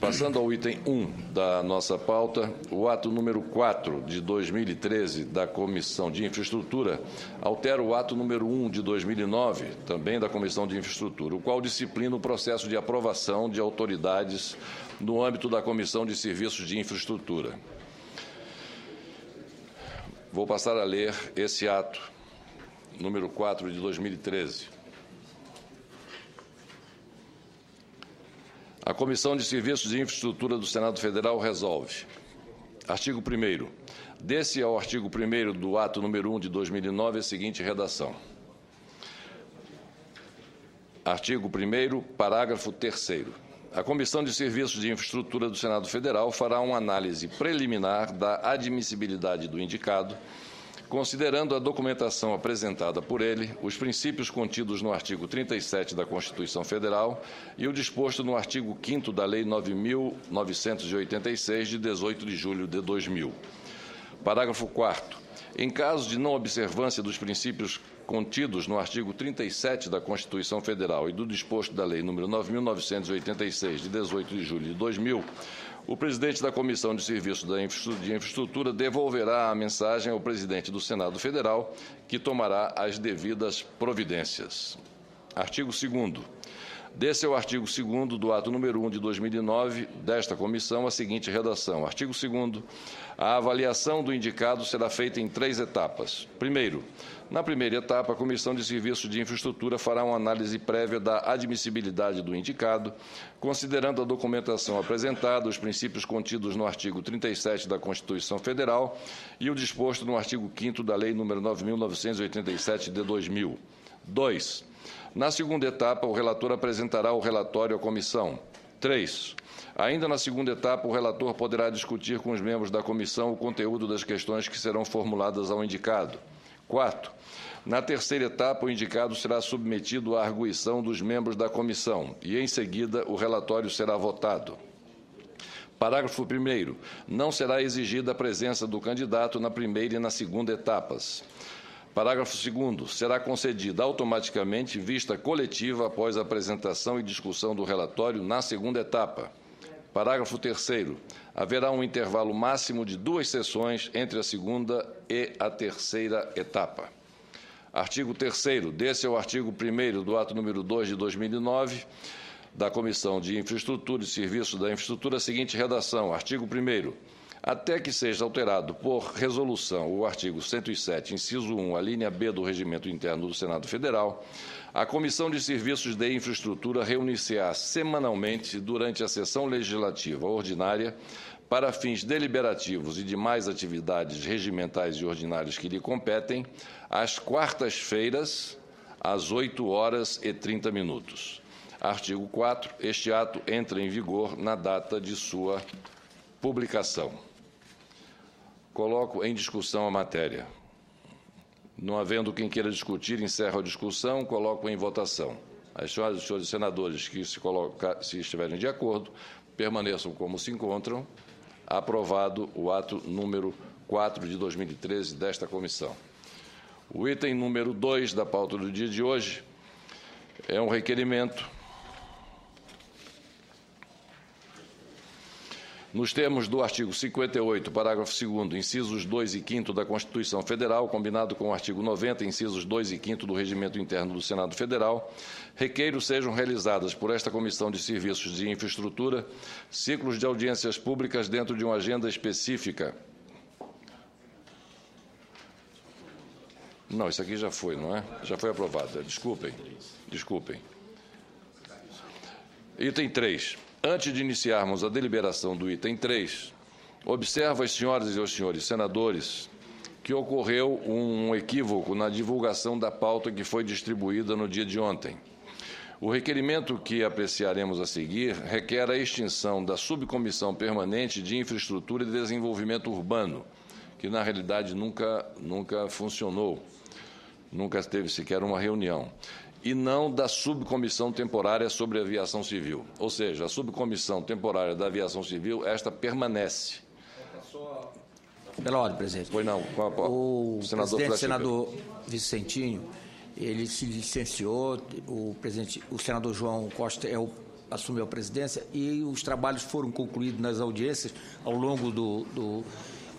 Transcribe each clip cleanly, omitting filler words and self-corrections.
Passando ao item 1 da nossa pauta, o ato número 4 de 2013 da Comissão de Infraestrutura altera o ato número 1 de 2009, também da Comissão de Infraestrutura, o qual disciplina o processo de aprovação de autoridades no âmbito da Comissão de Serviços de Infraestrutura. Vou passar a ler esse ato número 4 de 2013. A Comissão de Serviços de Infraestrutura do Senado Federal resolve. Artigo 1º. Desse ao artigo 1º do ato número 1 de 2009 a seguinte redação. Artigo 1º, parágrafo 3º. A Comissão de Serviços de Infraestrutura do Senado Federal fará uma análise preliminar da admissibilidade do indicado, considerando a documentação apresentada por ele, os princípios contidos no artigo 37 da Constituição Federal e o disposto no artigo 5º da Lei 9.986, de 18 de julho de 2000. Parágrafo 4º. Em caso de não observância dos princípios contidos no artigo 37 da Constituição Federal e do disposto da Lei nº 9.986, de 18 de julho de 2000, o presidente da Comissão de Serviços de Infraestrutura devolverá a mensagem ao presidente do Senado Federal, que tomará as devidas providências. Artigo 2º. Desse é o artigo 2º do ato número 1 de 2009 desta comissão, a seguinte redação. Artigo 2º. A avaliação do indicado será feita em 3 etapas. Primeiro, na primeira etapa, a Comissão de Serviços de Infraestrutura fará uma análise prévia da admissibilidade do indicado, considerando a documentação apresentada, os princípios contidos no artigo 37 da Constituição Federal e o disposto no artigo 5º da Lei nº 9.987, de 2000. 2. Na segunda etapa, o relator apresentará o relatório à comissão. 3. Ainda na segunda etapa, o relator poderá discutir com os membros da comissão o conteúdo das questões que serão formuladas ao indicado. 4. Na terceira etapa, o indicado será submetido à arguição dos membros da comissão e, em seguida, o relatório será votado. Parágrafo 1º. Não será exigida a presença do candidato na primeira e na segunda etapas. Parágrafo 2º. Será concedida automaticamente vista coletiva após a apresentação e discussão do relatório na segunda etapa. Parágrafo 3º. Haverá um intervalo máximo de 2 sessões entre a segunda e a terceira etapa. Artigo 3º. Desse é o artigo 1º do ato número 2 de 2009, da Comissão de Infraestrutura e Serviços da Infraestrutura, a seguinte redação. Artigo 1º. Até que seja alterado por resolução o artigo 107, inciso 1, a linha B do Regimento Interno do Senado Federal, a Comissão de Serviços de Infraestrutura reunir-se-á semanalmente durante a sessão legislativa ordinária para fins deliberativos e demais atividades regimentais e ordinárias que lhe competem, às quartas-feiras, às 8h30. Artigo 4. Este ato entra em vigor na data de sua publicação. Coloco em discussão a matéria. Não havendo quem queira discutir, encerro a discussão, coloco em votação. As senhoras e senhores senadores que se estiverem de acordo, permaneçam como se encontram. Aprovado o ato número 4 de 2013 desta comissão. O item número 2 da pauta do dia de hoje é um requerimento nos termos do artigo 58, parágrafo 2º, incisos 2 e 5º da Constituição Federal, combinado com o artigo 90, incisos 2 e 5º do Regimento Interno do Senado Federal, requeiro sejam realizadas por esta Comissão de Serviços de Infraestrutura ciclos de audiências públicas dentro de uma agenda específica. Não, isso aqui já foi, não é? Já foi aprovado. Desculpem. Item 3. Antes de iniciarmos a deliberação do item 3, observo as senhoras e os senhores senadores que ocorreu um equívoco na divulgação da pauta que foi distribuída no dia de ontem. O requerimento que apreciaremos a seguir requer a extinção da Subcomissão Permanente de Infraestrutura e Desenvolvimento Urbano, que na realidade nunca funcionou, nunca teve sequer uma reunião, e não da Subcomissão Temporária sobre Aviação Civil. Ou seja, a Subcomissão Temporária da Aviação Civil, esta permanece. Pela ordem, presidente. Pois não. O senador Vicentinho, ele se licenciou, o senador João Costa é o assumiu a presidência e os trabalhos foram concluídos nas audiências ao longo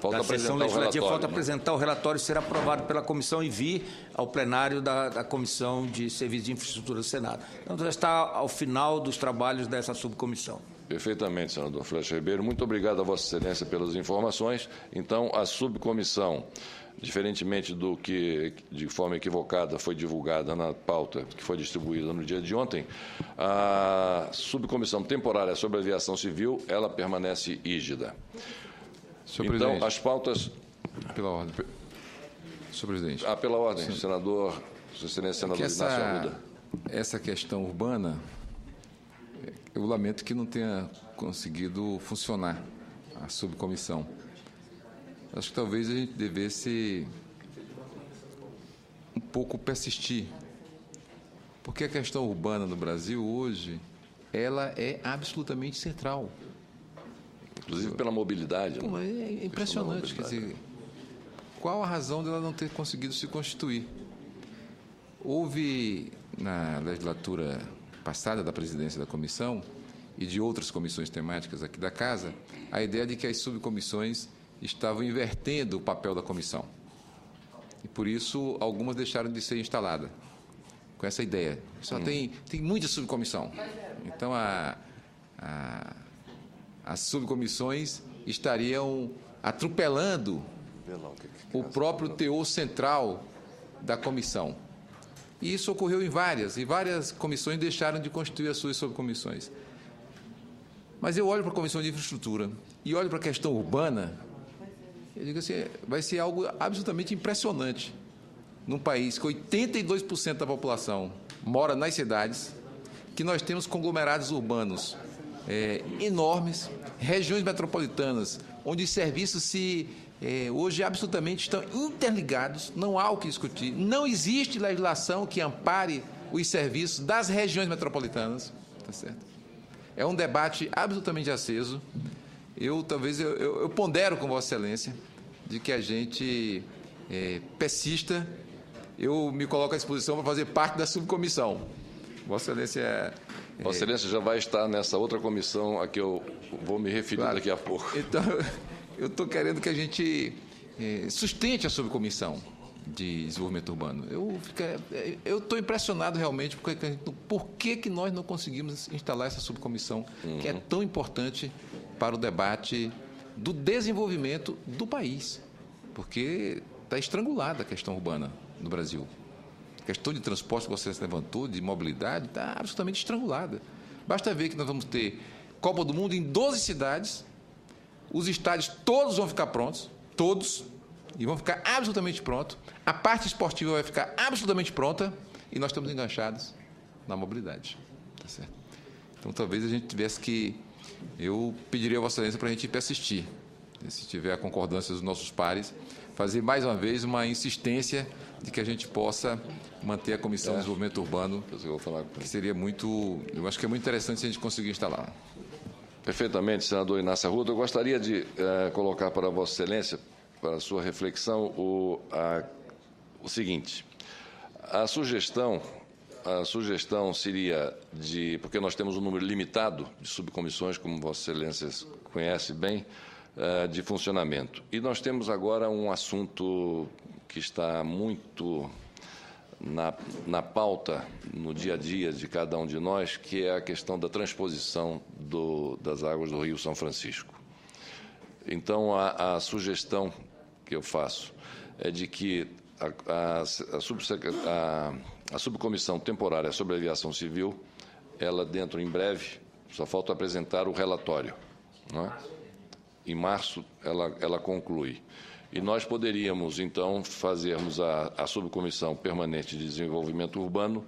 da sessão legislativa. Falta apresentar o relatório, ser aprovado pela comissão e vir ao plenário da Comissão de Serviços de Infraestrutura do Senado. Então, já está ao final dos trabalhos dessa subcomissão. Perfeitamente, senador Flecha Ribeiro. Muito obrigado a Vossa Excelência pelas informações. Então, a subcomissão, diferentemente do que, de forma equivocada, foi divulgada na pauta que foi distribuída no dia de ontem, a subcomissão temporária sobre a aviação civil, ela permanece rígida. Senhor então, presidente, as pautas... Pela ordem. Senhor presidente. Pela ordem, senador, Sua Excelência, senador Inácio Arruda. Essa questão urbana, eu lamento que não tenha conseguido funcionar a subcomissão. Acho que talvez a gente devesse um pouco persistir, porque a questão urbana no Brasil hoje, ela é absolutamente central. Inclusive pela mobilidade. Pô, é impressionante. Quer dizer, qual a razão dela não ter conseguido se constituir? Houve, na legislatura passada da presidência da comissão e de outras comissões temáticas aqui da Casa, a ideia de que as subcomissões estavam invertendo o papel da comissão. E, por isso, algumas deixaram de ser instaladas, com essa ideia. Só tem muita subcomissão. Então, as subcomissões estariam atropelando o próprio teor central da comissão. E isso ocorreu em várias comissões deixaram de constituir as suas subcomissões. Mas eu olho para a Comissão de Infraestrutura e olho para a questão urbana, eu digo assim, vai ser algo absolutamente impressionante. Num país que 82% da população mora nas cidades, que nós temos conglomerados urbanos enormes, regiões metropolitanas, onde os serviços hoje absolutamente estão interligados, não há o que discutir, não existe legislação que ampare os serviços das regiões metropolitanas, tá certo? É um debate absolutamente aceso. Eu pondero com Vossa Excelência de que a gente persista. Eu me coloco à disposição para fazer parte da subcomissão. Vossa Excelência Vossa Excelência já vai estar nessa outra comissão a que eu vou me referir daqui a pouco. Então, eu estou querendo que a gente sustente a subcomissão de desenvolvimento urbano. Eu estou impressionado realmente por que nós não conseguimos instalar essa subcomissão, que é tão importante para o debate do desenvolvimento do país, porque está estrangulada a questão urbana no Brasil. A questão de transporte que você levantou, de mobilidade, está absolutamente estrangulada. Basta ver que nós vamos ter Copa do Mundo em 12 cidades, os estádios todos vão ficar prontos, todos, e vão ficar absolutamente prontos, a parte esportiva vai ficar absolutamente pronta e nós estamos enganchados na mobilidade. Tá certo? Então, talvez a gente tivesse que... Eu pediria a Vossa Excelência para a gente persistir, se tiver a concordância dos nossos pares, fazer mais uma vez uma insistência de que a gente possa manter a Comissão de Desenvolvimento Urbano, que seria muito... Eu acho que é muito interessante se a gente conseguir instalar. Perfeitamente, senador Inácio Arruda. Eu gostaria de colocar para Vossa Excelência, para a sua reflexão, o seguinte. A sugestão seria porque nós temos um número limitado de subcomissões, como Vossa Excelência conhece bem, de funcionamento. E nós temos agora um assunto que está muito na pauta, no dia a dia de cada um de nós, que é a questão da transposição das águas do Rio São Francisco. Então, a sugestão que eu faço é de que a subcomissão temporária sobre a aviação civil, ela dentro, em breve, só falta apresentar o relatório, não é? Em março, ela conclui. E nós poderíamos, então, fazermos a subcomissão permanente de desenvolvimento urbano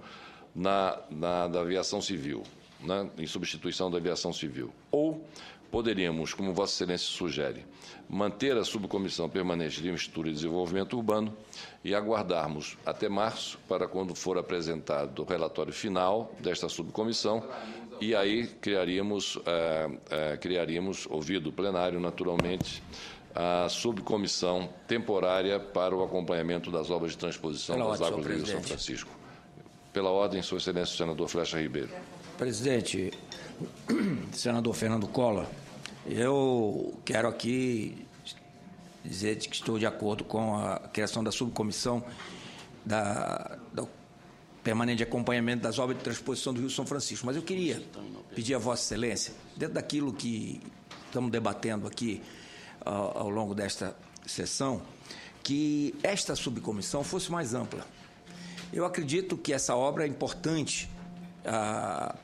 da aviação civil, né, em substituição da aviação civil. Ou poderíamos, como Vossa Excelência sugere, manter a subcomissão permanente de infraestrutura e desenvolvimento urbano e aguardarmos até março para quando for apresentado o relatório final desta subcomissão, e aí criaríamos, ouvido o plenário, naturalmente, a subcomissão temporária para o acompanhamento das obras de transposição das águas do Rio São Francisco. Pela ordem, Sua Excelência, o senador Flecha Ribeiro. Presidente, Senador Fernando Collor, eu quero aqui dizer que estou de acordo com a criação da subcomissão do permanente de acompanhamento das obras de transposição do Rio São Francisco. Mas eu queria pedir a Vossa Excelência, dentro daquilo que estamos debatendo aqui ao longo desta sessão, que esta subcomissão fosse mais ampla. Eu acredito que essa obra é importante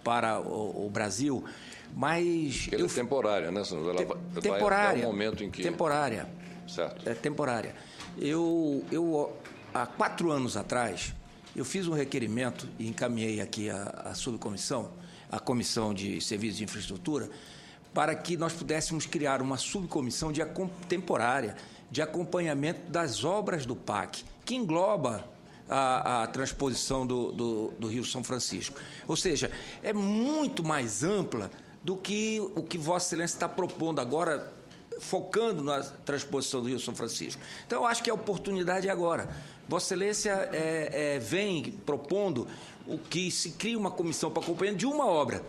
para o Brasil, mas... Ela é temporária, né, senador? Ela temporária. Vai até o momento em que... Temporária. Certo. É temporária. Eu há 4 anos atrás, eu fiz um requerimento e encaminhei aqui a subcomissão, a Comissão de Serviços de Infraestrutura, para que nós pudéssemos criar uma subcomissão temporária de acompanhamento das obras do PAC, que engloba a transposição do Rio São Francisco. Ou seja, é muito mais ampla do que o que Vossa Excelência está propondo agora, focando na transposição do Rio São Francisco. Então, eu acho que a oportunidade é agora. Vossa Excelência vem propondo que se crie uma comissão para acompanhamento de uma obra.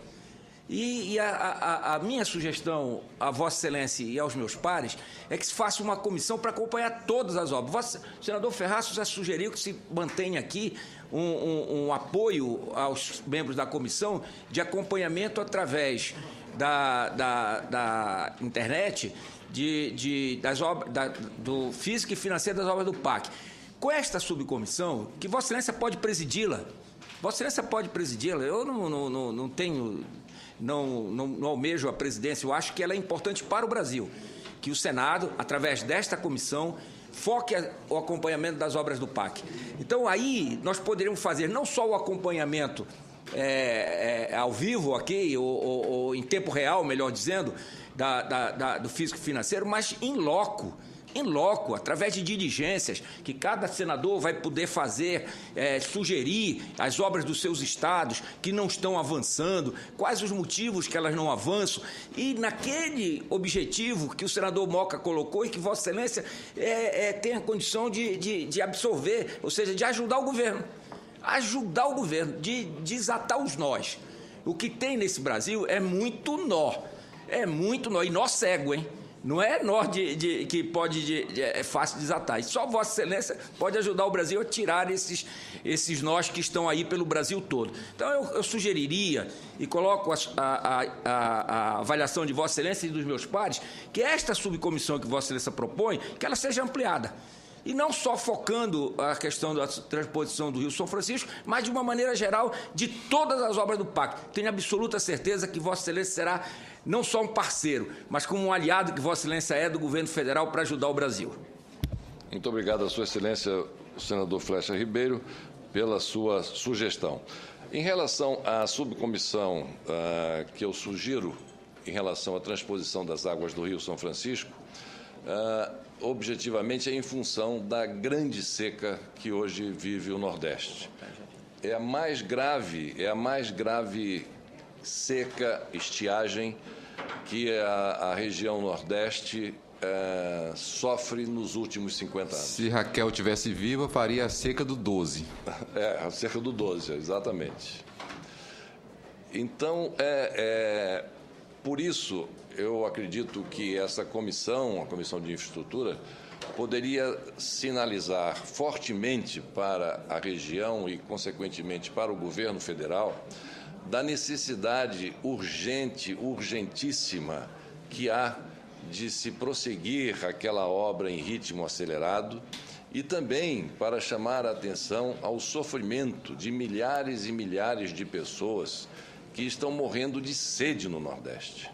E a minha sugestão a Vossa Excelência e aos meus pares é que se faça uma comissão para acompanhar todas as obras. O senador Ferraz já sugeriu que se mantenha aqui um apoio aos membros da comissão de acompanhamento através da internet das obras, do físico e financeiro das obras do PAC. Com esta subcomissão, que Vossa Excelência pode presidi-la. Vossa Excelência pode presidi-la. Eu não tenho... Não almejo a presidência, eu acho que ela é importante para o Brasil, que o Senado, através desta comissão, foque o acompanhamento das obras do PAC. Então, aí, nós poderíamos fazer não só o acompanhamento ao vivo aqui, ou em tempo real, melhor dizendo, do físico financeiro, mas em loco, através de diligências, que cada senador vai poder fazer, sugerir as obras dos seus estados que não estão avançando, quais os motivos que elas não avançam, e naquele objetivo que o senador Moca colocou e que Vossa Excelência tem a condição de absorver, ou seja, de ajudar o governo, de desatar os nós. O que tem nesse Brasil é muito nó, e nó cego, hein? Não é nó que é fácil desatar. E só Vossa Excelência pode ajudar o Brasil a tirar esses nós que estão aí pelo Brasil todo. Então, eu sugeriria, e coloco a avaliação de Vossa Excelência e dos meus pares, que esta subcomissão que Vossa Excelência propõe, que ela seja ampliada. E não só focando a questão da transposição do Rio São Francisco, mas de uma maneira geral de todas as obras do PAC. Tenho absoluta certeza que Vossa Excelência será não só um parceiro, mas como um aliado que Vossa Excelência é do governo federal para ajudar o Brasil. Muito obrigado a Sua Excelência, o senador Flecha Ribeiro, pela sua sugestão. Em relação à subcomissão que eu sugiro em relação à transposição das águas do Rio São Francisco, objetivamente é em função da grande seca que hoje vive o Nordeste. É a mais grave seca, estiagem que a região Nordeste sofre nos últimos 50 anos. Se Raquel tivesse viva, faria a seca do 12. A seca do 12, exatamente. Então, por isso, eu acredito que essa comissão, a Comissão de Infraestrutura, poderia sinalizar fortemente para a região e, consequentemente, para o governo federal, da necessidade urgentíssima que há de se prosseguir aquela obra em ritmo acelerado e também para chamar a atenção ao sofrimento de milhares e milhares de pessoas que estão morrendo de sede no Nordeste.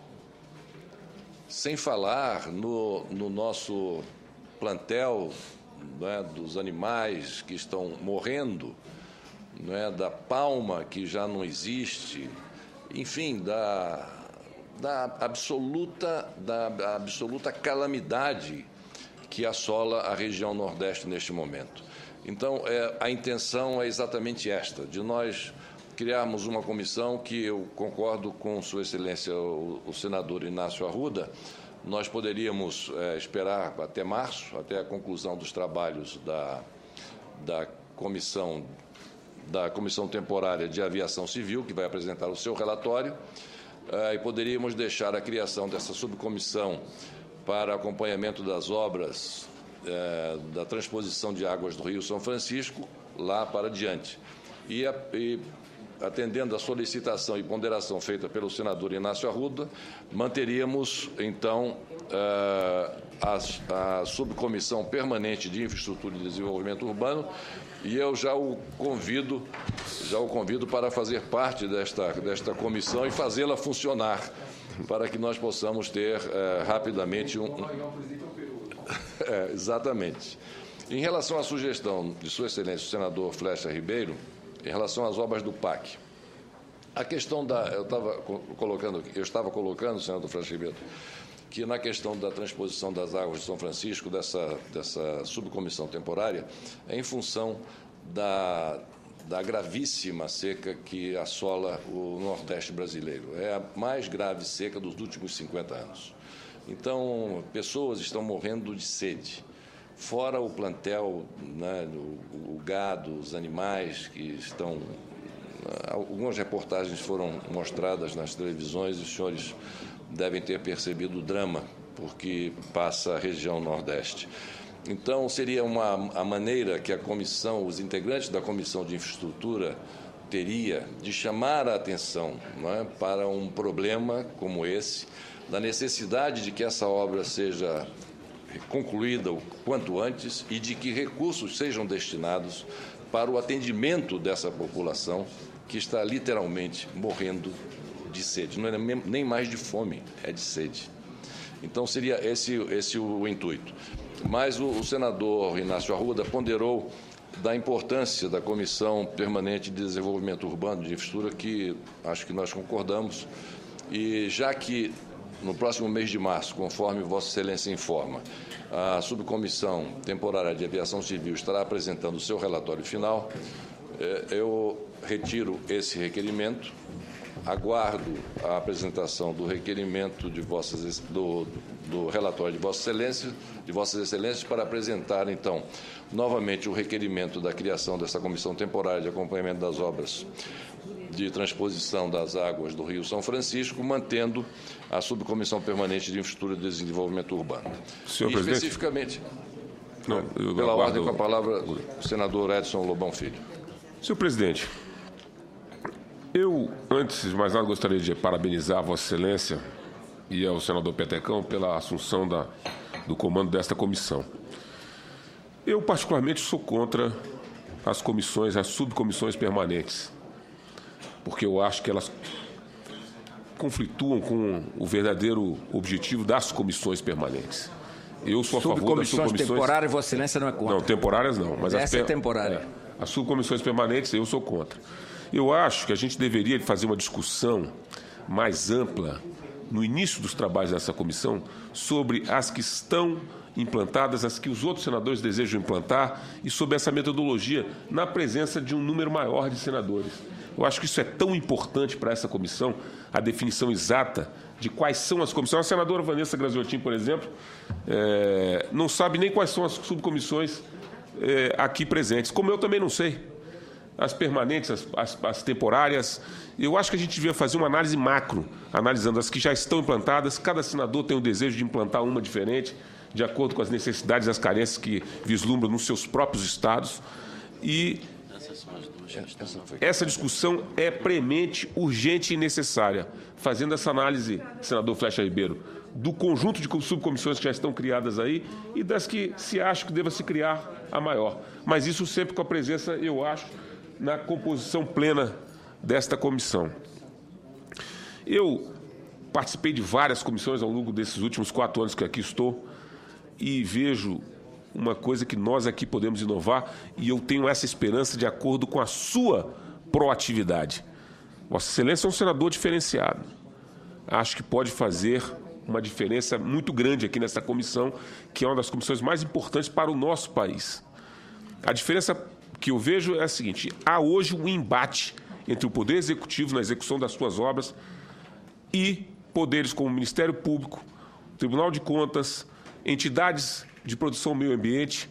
Sem falar no nosso plantel, né, dos animais que estão morrendo, né, da palma que já não existe, enfim, da absoluta calamidade que assola a região Nordeste neste momento. Então, a intenção é exatamente esta, de nós criarmos uma comissão que eu concordo com Sua Excelência, o senador Inácio Arruda. Nós poderíamos esperar até março, até a conclusão dos trabalhos da Comissão Temporária de Aviação Civil, que vai apresentar o seu relatório. e poderíamos deixar a criação dessa subcomissão para acompanhamento das obras da transposição de águas do Rio São Francisco lá para diante. E atendendo à solicitação e ponderação feita pelo senador Inácio Arruda, manteríamos, então, a subcomissão permanente de infraestrutura e desenvolvimento urbano, e eu já o convido para fazer parte desta comissão e fazê-la funcionar, para que nós possamos ter rapidamente exatamente. Em relação à sugestão de Sua Excelência, o senador Flecha Ribeiro, em relação às obras do PAC, a questão eu estava colocando, senador Flecha Ribeiro, que na questão da transposição das águas de São Francisco, dessa subcomissão temporária, é em função da gravíssima seca que assola o Nordeste brasileiro. É a mais grave seca dos últimos 50 anos. Então, pessoas estão morrendo de sede. Fora o plantel, né, o gado, os animais que estão... Algumas reportagens foram mostradas nas televisões e os senhores devem ter percebido o drama, porque passa a região Nordeste. Então, seria a maneira que a comissão, os integrantes da Comissão de Infraestrutura teria de chamar a atenção, não é, para um problema como esse, da necessidade de que essa obra seja concluída o quanto antes e de que recursos sejam destinados para o atendimento dessa população que está literalmente morrendo de sede. Não é nem mais de fome, é de sede. Então, seria esse o intuito. Mas o senador Inácio Arruda ponderou da importância da Comissão Permanente de Desenvolvimento Urbano de Infraestrutura, que acho que nós concordamos, e já que no próximo mês de março, conforme Vossa Excelência informa, a Subcomissão Temporária de Aviação Civil estará apresentando o seu relatório final, eu retiro esse requerimento, aguardo a apresentação do requerimento do relatório de Vossas Excelências para apresentar, então, novamente o requerimento da criação dessa Comissão Temporária de Acompanhamento das Obras de Transposição das Águas do Rio São Francisco, mantendo a Subcomissão Permanente de Infraestrutura e Desenvolvimento Urbano. Senhor presidente? Especificamente, pela ordem, com a palavra, o senador Edson Lobão Filho. Senhor presidente, eu, antes de mais nada, gostaria de parabenizar a Vossa Excelência e ao senador Petecão pela assunção do comando desta comissão. Eu, particularmente, sou contra as subcomissões permanentes, porque eu acho que elas conflituam com o verdadeiro objetivo das comissões permanentes. Eu sou a favor das subcomissões temporárias, Vossa Excelência não é contra. Não, temporárias não. Mas essa é temporária. As subcomissões permanentes, eu sou contra. Eu acho que a gente deveria fazer uma discussão mais ampla no início dos trabalhos dessa comissão sobre as que estão implantadas, as que os outros senadores desejam implantar e sobre essa metodologia na presença de um número maior de senadores. Eu acho que isso é tão importante para essa comissão, a definição exata de quais são as comissões. A senadora Vanessa Graziotin, por exemplo, não sabe nem quais são as subcomissões aqui presentes, como eu também não sei. As permanentes, as temporárias. Eu acho que a gente devia fazer uma análise macro, analisando as que já estão implantadas. Cada senador tem o desejo de implantar uma diferente, de acordo com as necessidades e as carências que vislumbram nos seus próprios estados. E essa discussão é premente, urgente e necessária. Fazendo essa análise, senador Flecha Ribeiro, do conjunto de subcomissões que já estão criadas aí e das que se acha que deva se criar a maior. Mas isso sempre com a presença, eu acho, na composição plena desta comissão. Eu participei de várias comissões ao longo desses últimos 4 anos que aqui estou e vejo uma coisa que nós aqui podemos inovar e eu tenho essa esperança de acordo com a sua proatividade. Vossa Excelência é um senador diferenciado. Acho que pode fazer uma diferença muito grande aqui nessa comissão, que é uma das comissões mais importantes para o nosso país. A diferença que eu vejo é a seguinte: há hoje um embate entre o Poder Executivo na execução das suas obras e poderes como o Ministério Público, o Tribunal de Contas, entidades de produção ao meio ambiente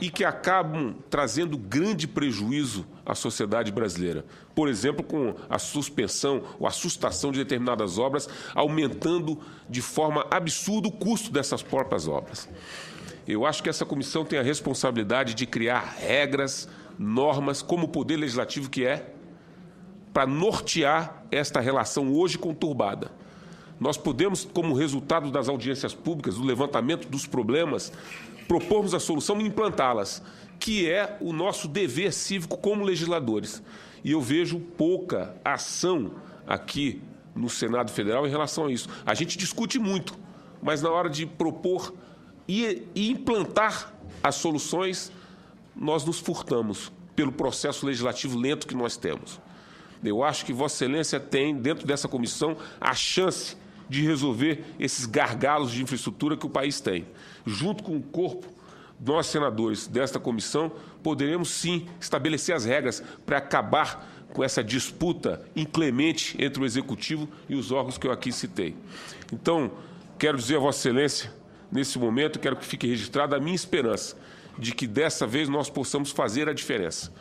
e que acabam trazendo grande prejuízo a sociedade brasileira. Por exemplo, com a suspensão ou a sustação de determinadas obras, aumentando de forma absurda o custo dessas próprias obras. Eu acho que essa comissão tem a responsabilidade de criar regras, normas, como o Poder Legislativo que é, para nortear esta relação hoje conturbada. Nós podemos, como resultado das audiências públicas, do levantamento dos problemas, propormos a solução e implantá-las, que é o nosso dever cívico como legisladores. E eu vejo pouca ação aqui no Senado Federal em relação a isso. A gente discute muito, mas na hora de propor e implantar as soluções, nós nos furtamos pelo processo legislativo lento que nós temos. Eu acho que Vossa Excelência tem, dentro dessa comissão, a chance de resolver esses gargalos de infraestrutura que o país tem. Junto com o corpo, nós, senadores desta comissão, poderemos, sim, estabelecer as regras para acabar com essa disputa inclemente entre o Executivo e os órgãos que eu aqui citei. Então, quero dizer a Vossa Excelência, nesse momento, quero que fique registrada a minha esperança de que, dessa vez, nós possamos fazer a diferença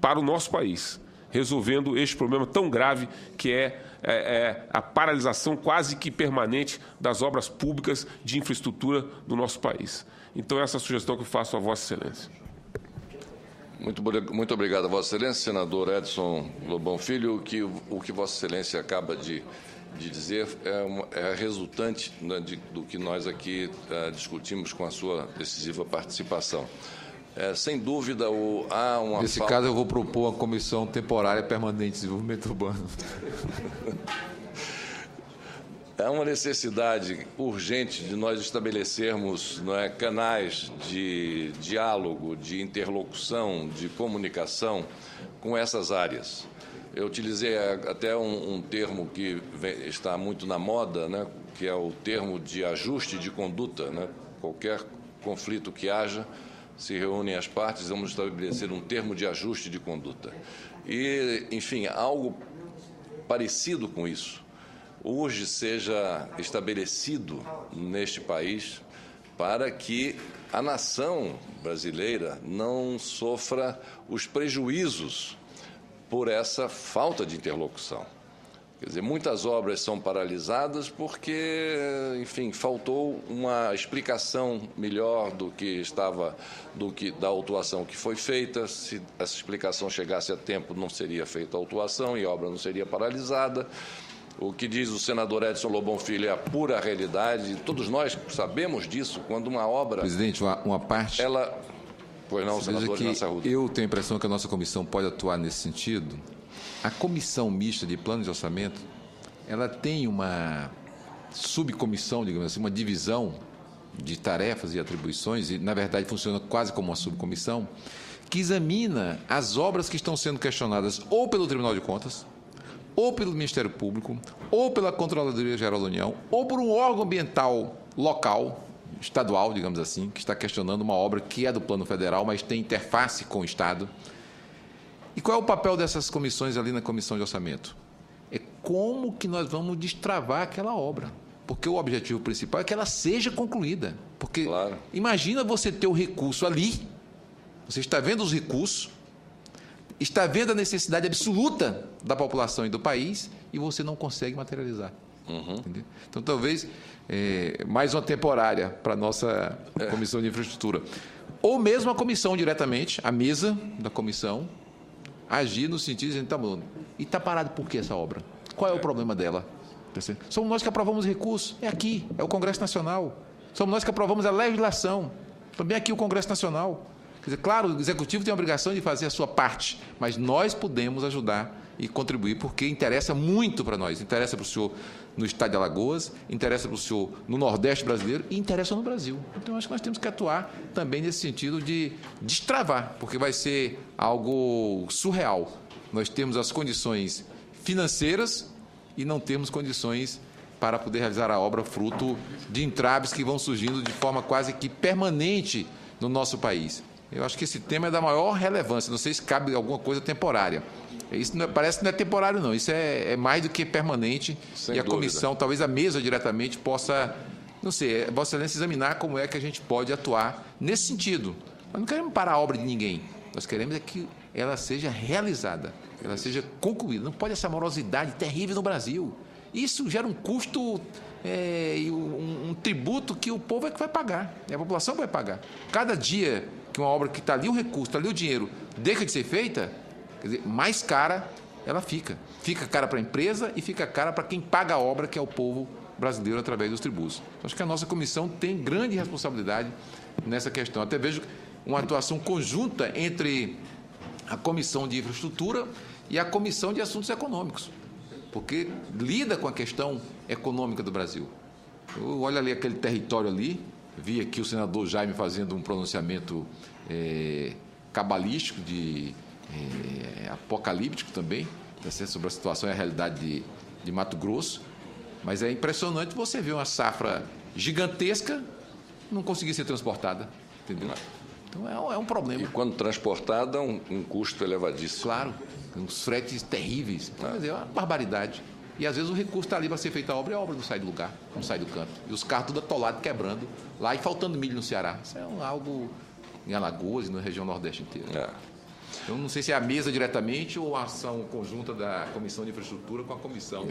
para o nosso país, resolvendo este problema tão grave que é a paralisação quase que permanente das obras públicas de infraestrutura do nosso país. Então, essa é a sugestão que eu faço a Vossa Excelência. Muito obrigado a Vossa Excelência, senador Edson Lobão Filho. O que Vossa Excelência acaba de dizer é resultante, né, do que nós aqui discutimos com a sua decisiva participação. Sem dúvida, há uma... Nesse caso, eu vou propor uma comissão temporária permanente de desenvolvimento urbano. Há uma necessidade urgente de nós estabelecermos, não é, canais de diálogo, de interlocução, de comunicação com essas áreas. Eu utilizei até um termo que está muito na moda, né, que é o termo de ajuste de conduta. Né? Qualquer conflito que haja, se reúnem as partes, vamos estabelecer um termo de ajuste de conduta. E, enfim, algo parecido com isso hoje seja estabelecido neste país para que a nação brasileira não sofra os prejuízos por essa falta de interlocução. Quer dizer, muitas obras são paralisadas porque, enfim, faltou uma explicação melhor da autuação que foi feita. Se essa explicação chegasse a tempo, não seria feita a autuação e a obra não seria paralisada. O que diz o senador Edson Lobão Filho é a pura realidade. Todos nós sabemos disso. Quando uma obra... Presidente, uma parte... Pois não, senador Inácio Arruda. Eu tenho a impressão que a nossa comissão pode atuar nesse sentido. A comissão mista de plano de orçamento, ela tem uma subcomissão, digamos assim, uma divisão de tarefas e atribuições, e, na verdade, funciona quase como uma subcomissão, que examina as obras que estão sendo questionadas ou pelo Tribunal de Contas, ou pelo Ministério Público, ou pela Controladoria Geral da União, ou por um órgão ambiental local, estadual, digamos assim, que está questionando uma obra que é do plano federal, mas tem interface com o Estado. E qual é o papel dessas comissões ali na comissão de orçamento? É como que nós vamos destravar aquela obra. Porque o objetivo principal é que ela seja concluída. Porque claro, imagina você ter o recurso ali, você está vendo os recursos, está vendo a necessidade absoluta da população e do país e você não consegue materializar. Entendeu? Então, talvez, mais uma temporária para a nossa Comissão de Infraestrutura. Ou mesmo a comissão diretamente, a mesa da comissão, agir no sentido de, então, e está parado por que essa obra? Qual é o problema dela? Somos nós que aprovamos recursos, é aqui, é o Congresso Nacional. Somos nós que aprovamos a legislação, também aqui o Congresso Nacional. Quer dizer, claro, o Executivo tem a obrigação de fazer a sua parte, mas nós podemos ajudar e contribuir, porque interessa muito para nós. Interessa para o senhor no estado de Alagoas, interessa para o senhor no Nordeste brasileiro e interessa no Brasil. Então, acho que nós temos que atuar também nesse sentido de destravar, porque vai ser algo surreal. Nós temos as condições financeiras e não temos condições para poder realizar a obra fruto de entraves que vão surgindo de forma quase que permanente no nosso país. Eu acho que esse tema é da maior relevância, não sei se cabe alguma coisa temporária. Isso parece que não é temporário, não. Isso é mais do que permanente. Sem dúvida. Comissão, talvez a mesa diretamente possa, não sei, Vossa Excelência examinar como é que a gente pode atuar nesse sentido. Nós não queremos parar a obra de ninguém. Nós queremos é que ela seja realizada, ela seja concluída. Não pode essa morosidade terrível no Brasil. Isso gera um custo e um tributo que o povo é que vai pagar, a população vai pagar. Cada dia que uma obra que está ali o recurso, está ali o dinheiro, deixa de ser feita, quer dizer, mais cara ela fica. Fica cara para a empresa e fica cara para quem paga a obra, que é o povo brasileiro, através dos tributos. Então, acho que a nossa comissão tem grande responsabilidade nessa questão. Até vejo uma atuação conjunta entre a Comissão de Infraestrutura e a Comissão de Assuntos Econômicos, porque lida com a questão econômica do Brasil. Eu olho ali aquele território ali, vi aqui o senador Jaime fazendo um pronunciamento cabalístico, apocalíptico também, sobre a situação e a realidade de Mato Grosso, mas é impressionante você ver uma safra gigantesca não conseguir ser transportada, entendeu? Então é um problema. E quando transportada, um custo elevadíssimo. Claro, uns fretes terríveis. Quer dizer, é uma barbaridade. E às vezes o recurso está ali para ser feita a obra e a obra não sai do lugar, não sai do canto. E os carros tudo atolados, quebrando lá e faltando milho no Ceará. Isso é algo em Alagoas e na região Nordeste inteira. Então não sei se é a mesa diretamente ou a ação conjunta da Comissão de Infraestrutura com a Comissão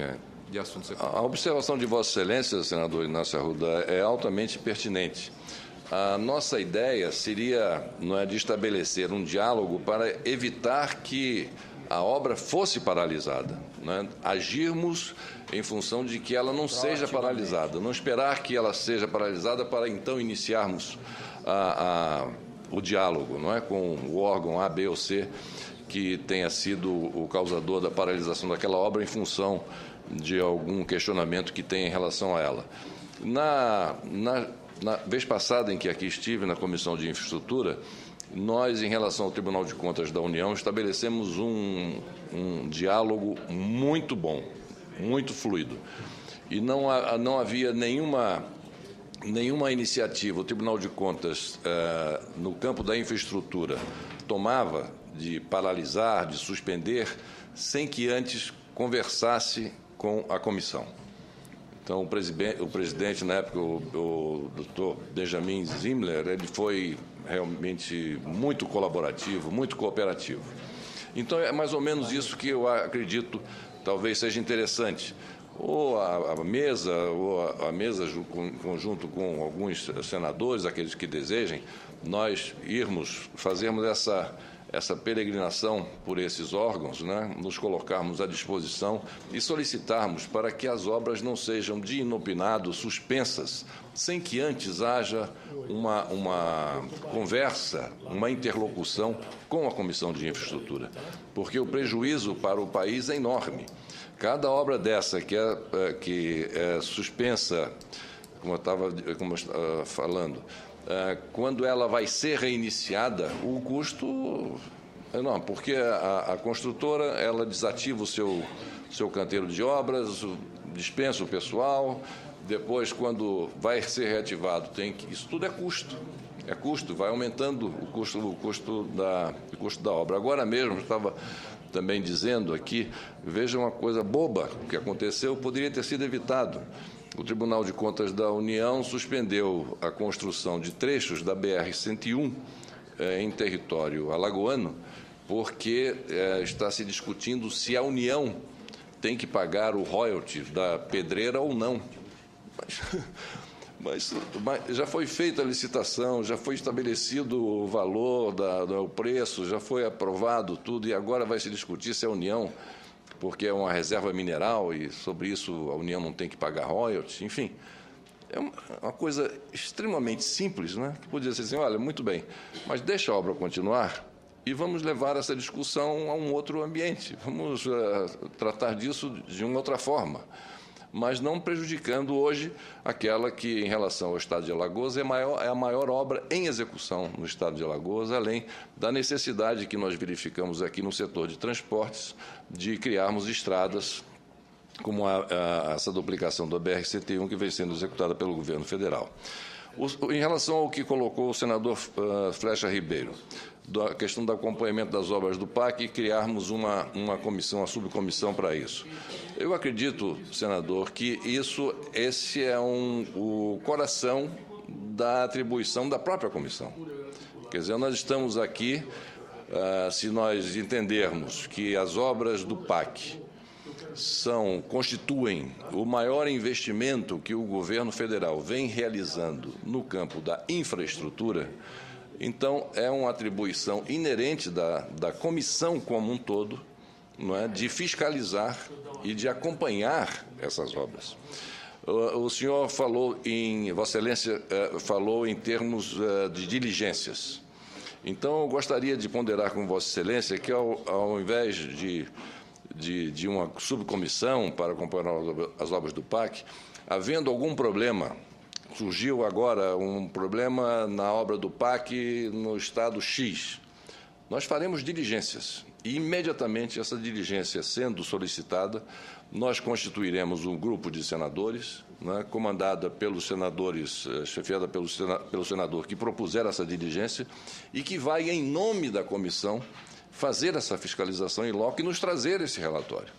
de Assuntos Econômicos. A observação de Vossa Excelência, senador Inácio Arruda, é altamente pertinente. A nossa ideia seria de estabelecer um diálogo para evitar que a obra fosse paralisada, agirmos em função de que ela não seja paralisada, não esperar que ela seja paralisada para então iniciarmos o diálogo, com o órgão A, B ou C que tenha sido o causador da paralisação daquela obra em função de algum questionamento que tenha em relação a ela. Na vez passada em que aqui estive na Comissão de Infraestrutura, nós, em relação ao Tribunal de Contas da União, estabelecemos um diálogo muito bom, muito fluido. E não havia nenhuma iniciativa. O Tribunal de Contas, no campo da infraestrutura, tomava de paralisar, de suspender, sem que antes conversasse com a comissão. Então, o presidente, na época, o doutor Benjamin Zimler, ele foi realmente muito colaborativo, muito cooperativo. Então, é mais ou menos isso que eu acredito talvez seja interessante. Ou a mesa conjunto com alguns senadores, aqueles que desejem, nós fazermos essa peregrinação por esses órgãos, nos colocarmos à disposição e solicitarmos para que as obras não sejam de inopinado suspensas, sem que antes haja uma conversa, uma interlocução com a Comissão de Infraestrutura, porque o prejuízo para o país é enorme. Cada obra dessa que é suspensa, como eu estava falando, quando ela vai ser reiniciada, o custo é enorme, porque a construtora ela desativa o seu canteiro de obras, dispensa o pessoal, depois, quando vai ser reativado, isso tudo é custo, vai aumentando o custo da obra. Agora mesmo, eu estava também dizendo aqui, veja uma coisa boba que aconteceu, poderia ter sido evitado. O Tribunal de Contas da União suspendeu a construção de trechos da BR-101 em território alagoano, porque está se discutindo se a União tem que pagar o royalty da pedreira ou não. Mas já foi feita a licitação, já foi estabelecido o valor, o preço, já foi aprovado tudo, e agora vai se discutir se a União, porque é uma reserva mineral e sobre isso a União não tem que pagar royalties, enfim. É uma coisa extremamente simples, que podia ser assim, olha, muito bem, mas deixa a obra continuar e vamos levar essa discussão a um outro ambiente, vamos tratar disso de uma outra forma, mas não prejudicando hoje aquela que, em relação ao Estado de Alagoas, é a maior obra em execução no Estado de Alagoas, além da necessidade que nós verificamos aqui no setor de transportes de criarmos estradas como essa duplicação da BR-101 que vem sendo executada pelo governo federal. Em relação ao que colocou o senador Flecha Ribeiro, da questão do acompanhamento das obras do PAC e criarmos uma comissão, uma subcomissão para isso. Eu acredito, senador, que esse é o coração da atribuição da própria comissão. Quer dizer, nós estamos aqui se nós entendermos que as obras do PAC constituem o maior investimento que o governo federal vem realizando no campo da infraestrutura, então é uma atribuição inerente da comissão como um todo, não é, de fiscalizar e de acompanhar essas obras. O senhor falou Vossa Excelência falou em termos de diligências. Então, eu gostaria de ponderar com Vossa Excelência que, ao invés de uma subcomissão para acompanhar as obras do PAC, havendo algum problema, surgiu agora um problema na obra do PAC no estado X, nós faremos diligências. E, imediatamente, essa diligência sendo solicitada, nós constituiremos um grupo de senadores, né, comandada pelos senadores, chefiada pelo senador que propuser essa diligência e que vai, em nome da comissão, fazer essa fiscalização em loco e nos trazer esse relatório.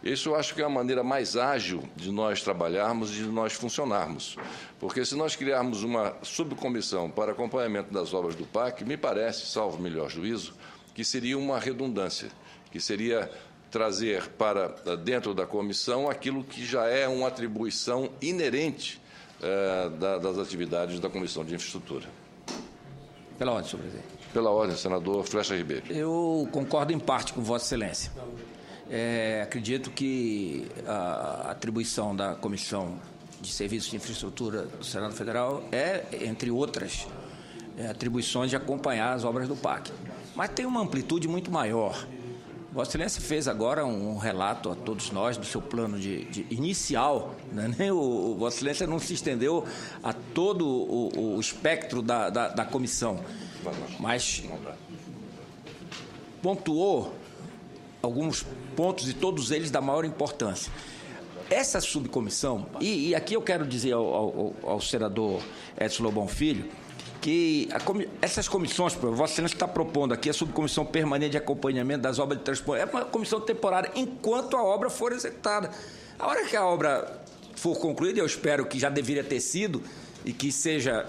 Isso eu acho que é a maneira mais ágil de nós trabalharmos e de nós funcionarmos. Porque se nós criarmos uma subcomissão para acompanhamento das obras do PAC, me parece, salvo melhor juízo, que seria uma redundância, que seria trazer para dentro da comissão aquilo que já é uma atribuição inerente das atividades da Comissão de Infraestrutura. Pela ordem, senhor presidente. Pela ordem, senador Flecha Ribeiro. Eu concordo em parte com Vossa Excelência. Acredito que a atribuição da Comissão de Serviços de Infraestrutura do Senado Federal entre outras atribuições, de acompanhar as obras do PAC. Mas tem uma amplitude muito maior. Vossa Excelência fez agora um relato a todos nós do seu plano de inicial, né? Vossa Excelência não se estendeu a todo o espectro da comissão, mas pontuou alguns pontos, e todos eles da maior importância. Essa subcomissão, e aqui eu quero dizer ao senador Edson Lobão Filho, que essas comissões, Vossa Excelência está propondo aqui a subcomissão permanente de acompanhamento das obras de transporte, é uma comissão temporária enquanto a obra for executada. A hora que a obra for concluída, eu espero que já deveria ter sido e que seja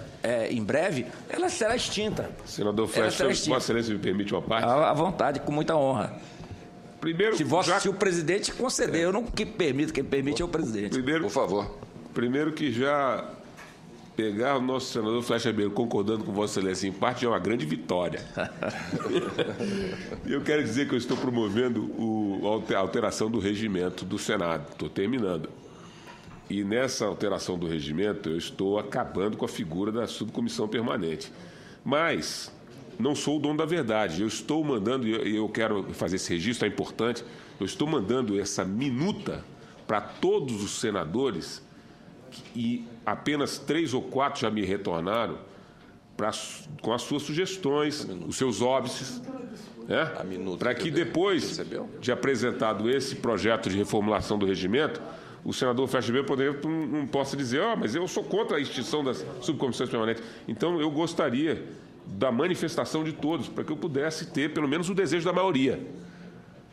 em breve, ela será extinta. Senador Flecha, Vossa Excelência me permite uma parte? À vontade, com muita honra. Primeiro, se o presidente conceder, eu não permito, quem permite é o presidente. Por favor. Primeiro que já pegar o nosso senador Flecha Ribeiro concordando com Vossa Excelência em parte é uma grande vitória. E eu quero dizer que eu estou promovendo a alteração do regimento do Senado. Estou terminando. E nessa alteração do regimento eu estou acabando com a figura da subcomissão permanente. Mas não sou o dono da verdade. Eu estou mandando, e eu quero fazer esse registro, é importante, eu estou mandando essa minuta para todos os senadores, e apenas 3 ou 4 já me retornaram com as suas sugestões, os seus óbices, né? Para que depois de apresentado esse projeto de reformulação do regimento, o senador Flecha Ribeiro não possa dizer, mas eu sou contra a extinção das subcomissões permanentes. Então, eu gostaria da manifestação de todos, para que eu pudesse ter pelo menos o desejo da maioria.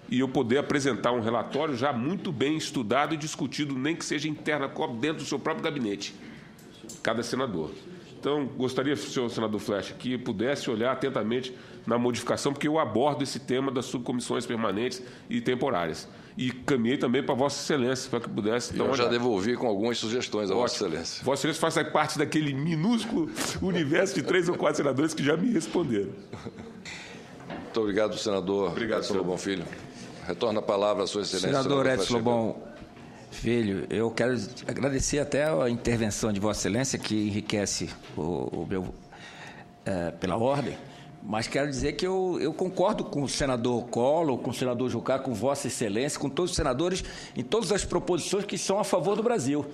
E eu poder apresentar um relatório já muito bem estudado e discutido, nem que seja interna, dentro do seu próprio gabinete, cada senador. Então, gostaria, senhor senador Flecha, que pudesse olhar atentamente na modificação, porque eu abordo esse tema das subcomissões permanentes e temporárias. E caminhei também para Vossa Excelência, para que pudesse... Eu já devolvi com algumas sugestões a Vossa Excelência. Vossa Excelência faz parte daquele minúsculo universo de 3 ou 4 senadores que já me responderam. Muito obrigado, senador. Obrigado, senador Lobão Filho. Retorna a palavra à sua Excelência. Senador Edson Lobão Filho, eu quero agradecer até a intervenção de Vossa Excelência, que enriquece o meu pela ordem, mas quero dizer que eu concordo com o senador Collor, com o senador Jucá, com Vossa Excelência, com todos os senadores, em todas as proposições que são a favor do Brasil.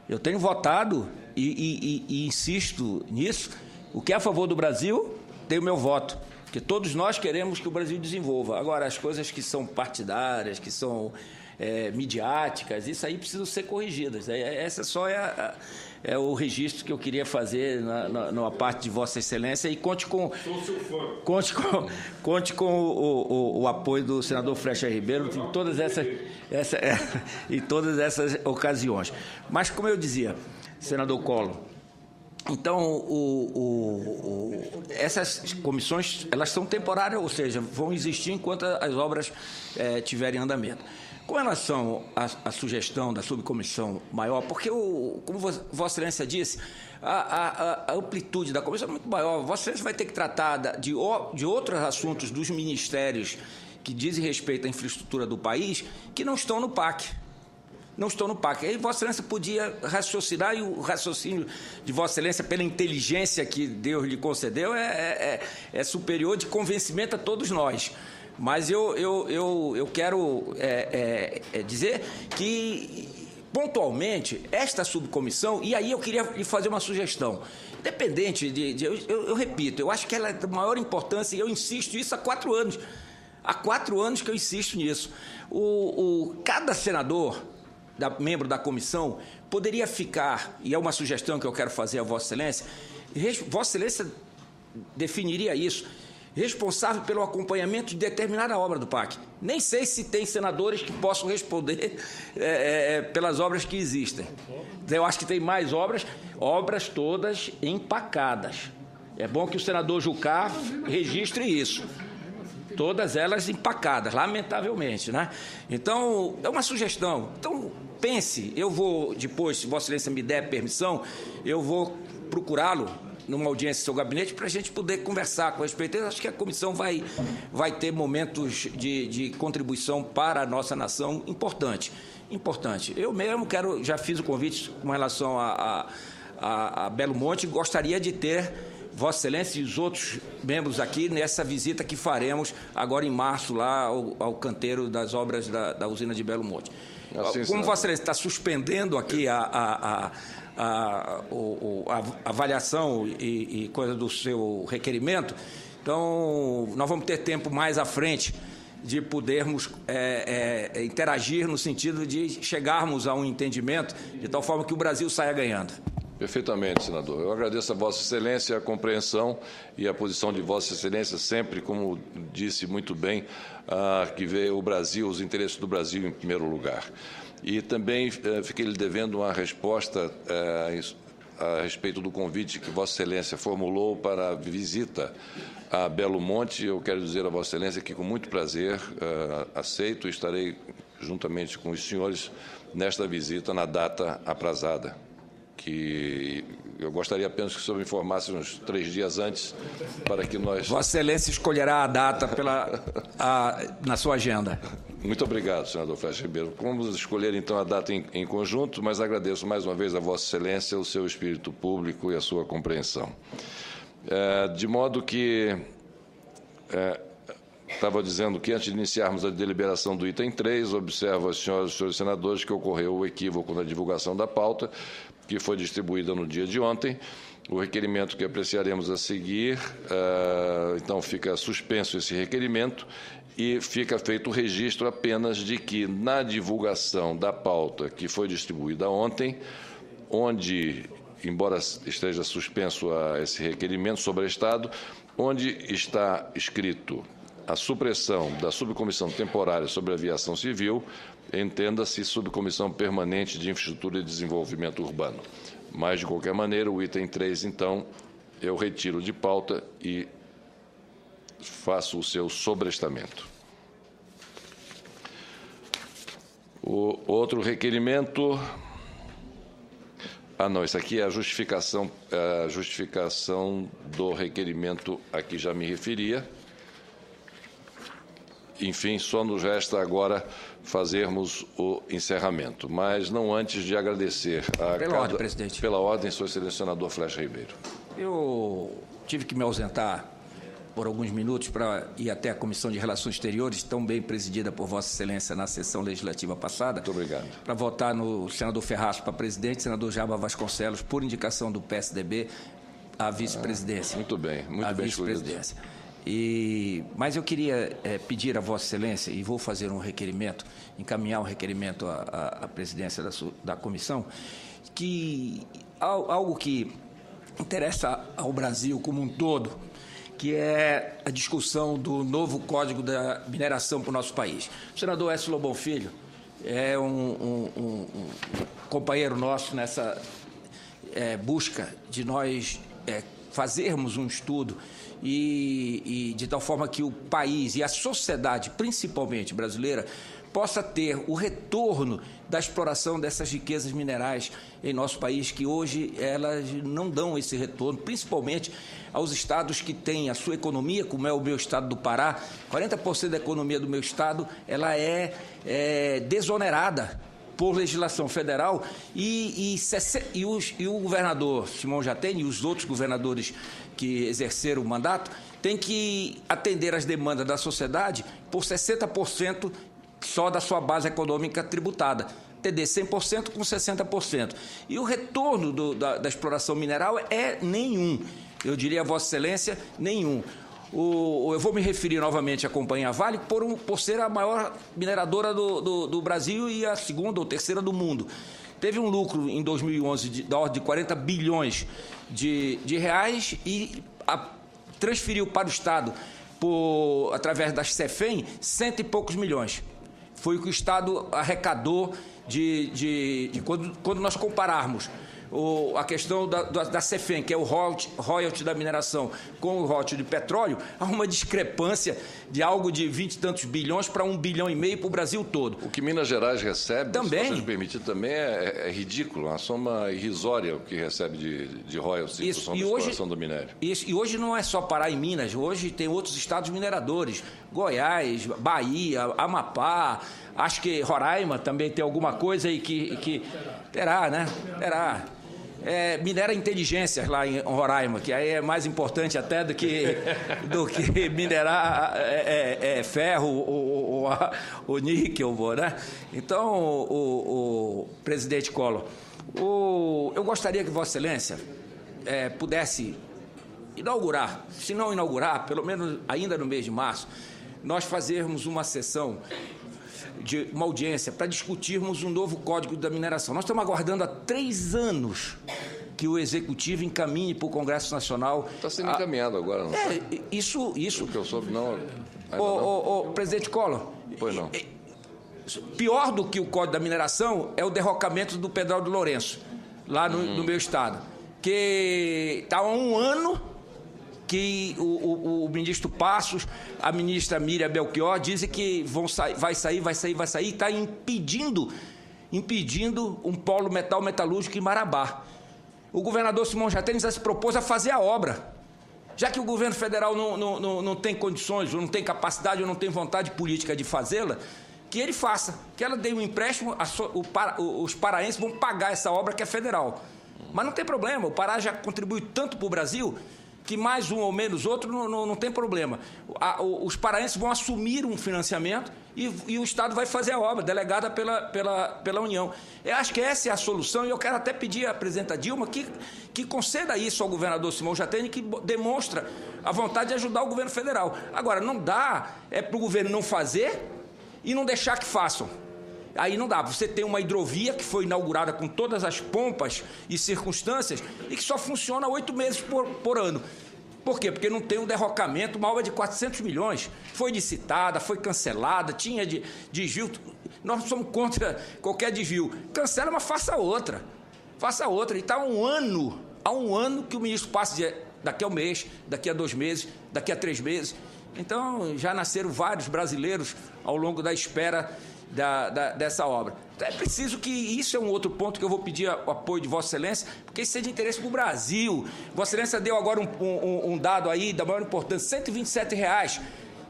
Eu tenho votado e insisto nisso. O que é a favor do Brasil tem o meu voto, porque todos nós queremos que o Brasil desenvolva. Agora, as coisas que são partidárias, que são midiáticas, isso aí precisam ser corrigidas. Essa só é o registro que eu queria fazer na parte de Vossa Excelência, e conte com o apoio do senador Flecha Ribeiro em todas essas ocasiões. Mas, como eu dizia, senador Collor, Então, essas comissões, elas são temporárias, ou seja, vão existir enquanto as obras tiverem andamento. Com relação à sugestão da subcomissão maior, porque, como Vossa Excelência disse, a amplitude da comissão é muito maior. Vossa Excelência vai ter que tratar de outros assuntos dos ministérios que dizem respeito à infraestrutura do país que não estão no PAC. Não estão no PAC. Aí Vossa Excelência podia raciocinar, e o raciocínio de Vossa Excelência, pela inteligência que Deus lhe concedeu, é superior de convencimento a todos nós. Mas eu quero dizer que, pontualmente, esta subcomissão, e aí eu queria lhe fazer uma sugestão, independente eu repito, eu acho que ela é de maior importância, e eu insisto nisso há 4 anos. Há 4 anos que eu insisto nisso. Cada senador, membro da comissão, poderia ficar, e é uma sugestão que eu quero fazer a Vossa Excelência, Vossa Excelência definiria isso, responsável pelo acompanhamento de determinada obra do PAC. Nem sei se tem senadores que possam responder pelas obras que existem. Eu acho que tem mais obras todas empacadas. É bom que o senador Jucá registre isso. Todas elas empacadas, lamentavelmente, né? Então, é uma sugestão. Então, pense, eu vou depois, se Vossa Excelência me der permissão, eu vou procurá-lo numa audiência do seu gabinete para a gente poder conversar com respeito. Eu acho que a comissão vai ter momentos de contribuição para a nossa nação importante. Eu mesmo já fiz o convite com relação a Belo Monte, gostaria de ter Vossa Excelência e os outros membros aqui nessa visita que faremos agora em março lá ao canteiro das obras da usina de Belo Monte. Assim, como Vossa Excelência está suspendendo aqui a avaliação e coisa do seu requerimento, então nós vamos ter tempo mais à frente de podermos interagir no sentido de chegarmos a um entendimento de tal forma que o Brasil saia ganhando. Perfeitamente, senador. Eu agradeço a Vossa Excelência a compreensão e a posição de Vossa Excelência sempre, como disse muito bem, que vê o Brasil, os interesses do Brasil em primeiro lugar. E também fiquei lhe devendo uma resposta a respeito do convite que Vossa Excelência formulou para a visita a Belo Monte. Eu quero dizer a Vossa Excelência que, com muito prazer, aceito e estarei juntamente com os senhores nesta visita na data aprazada, que eu gostaria apenas que o senhor me informasse uns 3 dias antes para que nós... Vossa Excelência escolherá a data na sua agenda. Muito obrigado, senador Flecha Ribeiro. Vamos escolher, então, a data em conjunto, mas agradeço mais uma vez a Vossa Excelência o seu espírito público e a sua compreensão. De modo que... Estava dizendo que, antes de iniciarmos a deliberação do item 3, observo às senhoras e senhores senadores que ocorreu o equívoco na divulgação da pauta, que foi distribuída no dia de ontem. O requerimento que apreciaremos a seguir, então fica suspenso esse requerimento e fica feito o registro apenas de que, na divulgação da pauta que foi distribuída ontem, onde, embora esteja suspenso esse requerimento sobre o Estado, onde está escrito a supressão da subcomissão temporária sobre aviação civil, entenda-se subcomissão permanente de infraestrutura e desenvolvimento urbano. Mas, de qualquer maneira, o item 3, então, eu retiro de pauta e faço o seu sobrestamento. O outro requerimento... não, isso aqui é a justificação do requerimento a que já me referia. Enfim, só nos resta agora fazermos o encerramento, mas não antes de agradecer ordem, presidente. Pela ordem, senhor senador Flecha Ribeiro. Eu tive que me ausentar por alguns minutos para ir até a Comissão de Relações Exteriores, tão bem presidida por Vossa Excelência na sessão legislativa passada. Muito obrigado. Para votar no senador Ferraz para presidente, senador Jaba Vasconcelos, por indicação do PSDB, à vice-presidência. Muito bem, muito bem vice-presidência. Mas eu queria pedir a Vossa Excelência, e vou fazer um requerimento, encaminhar um requerimento à presidência da comissão, que algo que interessa ao Brasil como um todo, que é a discussão do novo Código da Mineração para o nosso país. O senador Écio Lobão Filho é um companheiro nosso busca de nós fazermos um estudo e de tal forma que o país e a sociedade, principalmente brasileira, possa ter o retorno da exploração dessas riquezas minerais em nosso país, que hoje elas não dão esse retorno, principalmente aos estados que têm a sua economia, como é o meu estado do Pará. 40% da economia do meu estado ela é desonerada por legislação federal e o governador Simão Jatene e os outros governadores que exerceram o mandato têm que atender às demandas da sociedade por 60% só da sua base econômica tributada, atender 100% com 60%. E o retorno da exploração mineral é nenhum. Eu diria a Vossa Excelência, nenhum. Eu vou me referir novamente à Companhia Vale por ser a maior mineradora do Brasil e a segunda ou terceira do mundo. Teve um lucro em 2011 da ordem de 40 bilhões de reais e transferiu para o Estado, através da CEFEM, 100 e poucos milhões. Foi o que o Estado arrecadou quando nós compararmos a questão da CEFEM, que é o royalty da mineração, com o royalty de petróleo, há uma discrepância de algo de 20 e tantos bilhões para 1,5 bilhão para o Brasil todo. O que Minas Gerais recebe, também, se você me permitir, também é ridículo, uma soma irrisória o que recebe de royalties em função da exploração do minério. E hoje não é só Pará e Minas, hoje tem outros estados mineradores, Goiás, Bahia, Amapá, acho que Roraima também tem alguma coisa aí que terá, né? Terá. Minera inteligências lá em Roraima, que aí é mais importante até do que minerar ferro ou níquel, né? Então, o presidente Collor, eu gostaria que Vossa Excelência pudesse inaugurar, se não inaugurar, pelo menos ainda no mês de março, nós fazermos uma sessão de uma audiência para discutirmos um novo Código da Mineração. Nós estamos aguardando há 3 anos que o Executivo encaminhe para o Congresso Nacional. Está sendo encaminhado agora, não é? Isso. O que eu soube, não. Presidente Collor. Pois não. Pior do que o Código da Mineração é o derrocamento do Pedral do Lourenço, lá no meu estado, que está há 1 ano que o ministro Passos, a ministra Miriam Belchior dizem que vai sair, e está impedindo um polo metalúrgico em Marabá. O governador Simão Jatene já se propôs a fazer a obra. Já que o governo federal não tem condições, ou não tem capacidade, ou não tem vontade política de fazê-la, que ele faça, que ela dê um empréstimo, os paraenses vão pagar essa obra que é federal. Mas não tem problema, o Pará já contribui tanto para o Brasil que mais um ou menos outro não tem problema. Os paraenses vão assumir um financiamento e o Estado vai fazer a obra, delegada pela União. Eu acho que essa é a solução e eu quero até pedir à presidenta Dilma que conceda isso ao governador Simão Jatene, que demonstra a vontade de ajudar o governo federal. Agora, não dá para o governo não fazer e não deixar que façam. Aí não dá. Você tem uma hidrovia que foi inaugurada com todas as pompas e circunstâncias e que só funciona 8 meses por ano. Por quê? Porque não tem um derrocamento, uma obra de 400 milhões. Foi licitada, foi cancelada, tinha desvio. Nós somos contra qualquer desvio. Cancela, mas faça outra. Faça outra. E está há um ano que o ministro passa daqui a 1 mês, daqui a 2 meses, daqui a 3 meses. Então, já nasceram vários brasileiros ao longo da espera dessa obra. Então, é preciso que isso é um outro ponto que eu vou pedir o apoio de Vossa Excelência, porque isso é de interesse para o Brasil. Vossa Excelência deu agora um dado aí da maior importância, R$ 127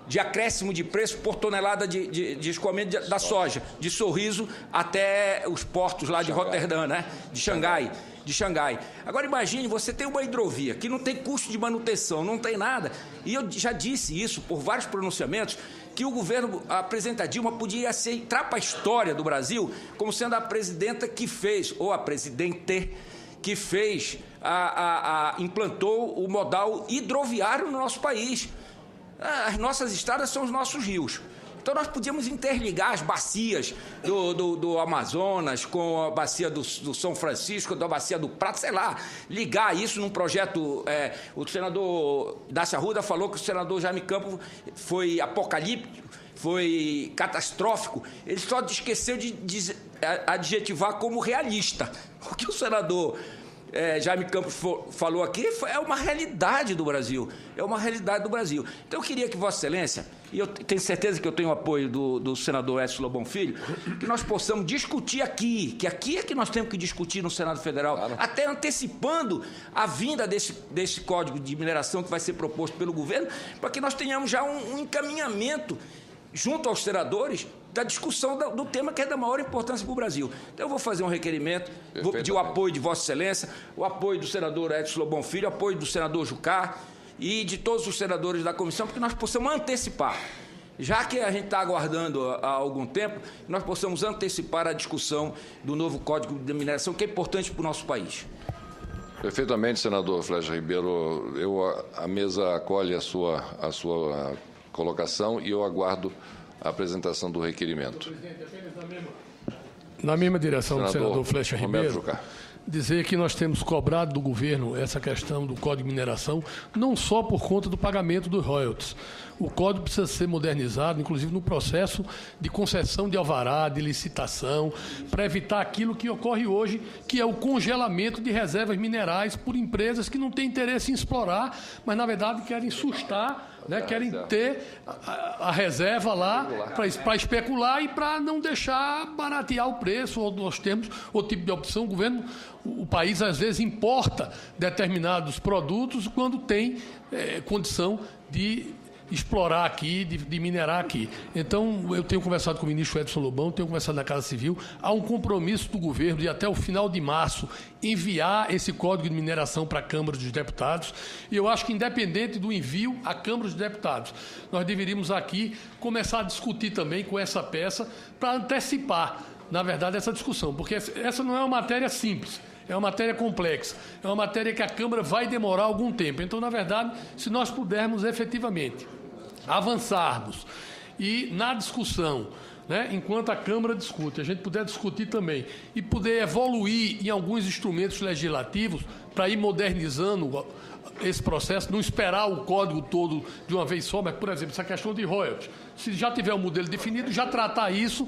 de acréscimo de preço por tonelada de escoamento da soja, de Sorriso até os portos lá de Roterdã, né? De Xangai. Agora imagine, você tem uma hidrovia que não tem custo de manutenção, não tem nada. E eu já disse isso por vários pronunciamentos, que o governo, a presidenta Dilma, podia entrar para a história do Brasil como sendo a presidenta que fez, ou a presidente que fez, implantou o modal hidroviário no nosso país. As nossas estradas são os nossos rios. Então, nós podíamos interligar as bacias do Amazonas com a bacia do São Francisco, da bacia do Prata, sei lá, ligar isso num projeto. O senador Dácio Arruda falou que o senador Jaime Campos foi apocalíptico, foi catastrófico. Ele só esqueceu de adjetivar como realista. O que o senador Jaime Campos falou aqui, é uma realidade do Brasil. É uma realidade do Brasil. Então, eu queria que Vossa Excelência, e eu tenho certeza que eu tenho o apoio do senador Edson Lobão Filho, que nós possamos discutir aqui, que aqui é que nós temos que discutir no Senado Federal, claro, até antecipando a vinda desse Código de Mineração que vai ser proposto pelo governo, para que nós tenhamos já um encaminhamento junto aos senadores da discussão do tema que é da maior importância para o Brasil. Então, eu vou fazer um requerimento, vou pedir o apoio de Vossa Excelência, o apoio do senador Edson Lobão Filho, o apoio do senador Jucá e de todos os senadores da comissão, para que nós possamos antecipar. Já que a gente está aguardando há algum tempo, nós possamos antecipar a discussão do novo Código de Mineração, que é importante para o nosso país. Perfeitamente, senador Flecha Ribeiro. A mesa acolhe a sua colocação e eu aguardo a apresentação do requerimento. Na mesma direção do senador Flecha Ribeiro, dizer que nós temos cobrado do governo essa questão do Código de Mineração, não só por conta do pagamento dos royalties. O Código precisa ser modernizado, inclusive no processo de concessão de alvará, de licitação, para evitar aquilo que ocorre hoje, que é o congelamento de reservas minerais por empresas que não têm interesse em explorar, mas, na verdade, querem sustar, né, querem ter a reserva lá para especular e para não deixar baratear o preço, ou nós temos outro tipo de opção. O país, às vezes, importa determinados produtos quando tem condição de explorar aqui, de minerar aqui. Então, eu tenho conversado com o ministro Edson Lobão, tenho conversado na Casa Civil, há um compromisso do governo de, até o final de março, enviar esse Código de Mineração para a Câmara dos Deputados, e eu acho que, independente do envio à Câmara dos Deputados, nós deveríamos aqui começar a discutir também com essa peça para antecipar, na verdade, essa discussão, porque essa não é uma matéria simples. É uma matéria complexa, é uma matéria que a Câmara vai demorar algum tempo. Então, na verdade, se nós pudermos efetivamente avançarmos e na discussão, né, enquanto a Câmara discute, a gente puder discutir também e poder evoluir em alguns instrumentos legislativos para ir modernizando esse processo, não esperar o código todo de uma vez só, mas, por exemplo, essa questão de royalties, se já tiver um modelo definido, já tratar isso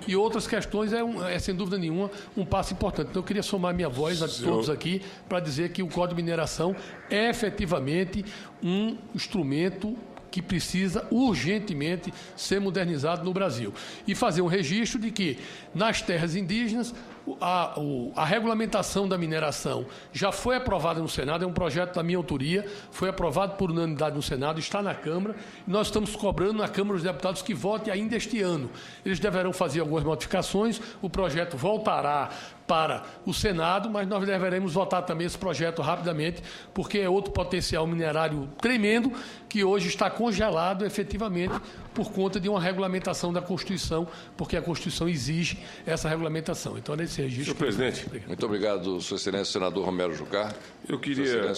e outras questões é sem dúvida nenhuma, um passo importante. Então, eu queria somar minha voz a todos aqui para dizer que o Código de Mineração é efetivamente um instrumento que precisa urgentemente ser modernizado no Brasil. E fazer um registro de que, nas terras indígenas, a regulamentação da mineração já foi aprovada no Senado, é um projeto da minha autoria, foi aprovado por unanimidade no Senado, está na Câmara, e nós estamos cobrando na Câmara dos Deputados que vote ainda este ano. Eles deverão fazer algumas modificações, o projeto voltará para o Senado, mas nós deveremos votar também esse projeto rapidamente, porque é outro potencial minerário tremendo que hoje está congelado efetivamente por conta de uma regulamentação da Constituição, porque a Constituição exige essa regulamentação. Então, nesse registro... Senhor presidente. Muito obrigado, Sua Excelência, senador Romero Jucá. Eu queria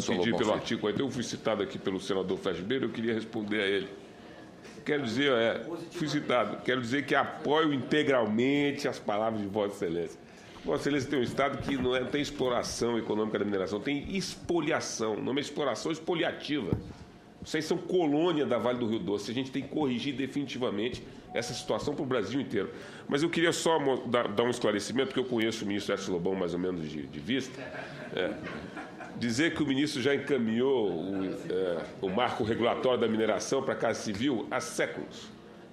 pedir pelo artigo 41, eu fui citado aqui pelo senador Flecha Ribeiro, eu queria responder a ele. Quero dizer, fui citado, quero dizer que apoio integralmente as palavras de Vossa Excelência. Vossa Excelência tem um Estado que não tem exploração econômica da mineração, tem expoliação, o nome é exploração expoliativa. Vocês são colônia da Vale do Rio Doce, a gente tem que corrigir definitivamente essa situação para o Brasil inteiro. Mas eu queria só dar um esclarecimento, porque eu conheço o ministro Edson Lobão mais ou menos de vista. Dizer que o ministro já encaminhou o marco regulatório da mineração para a Casa Civil há séculos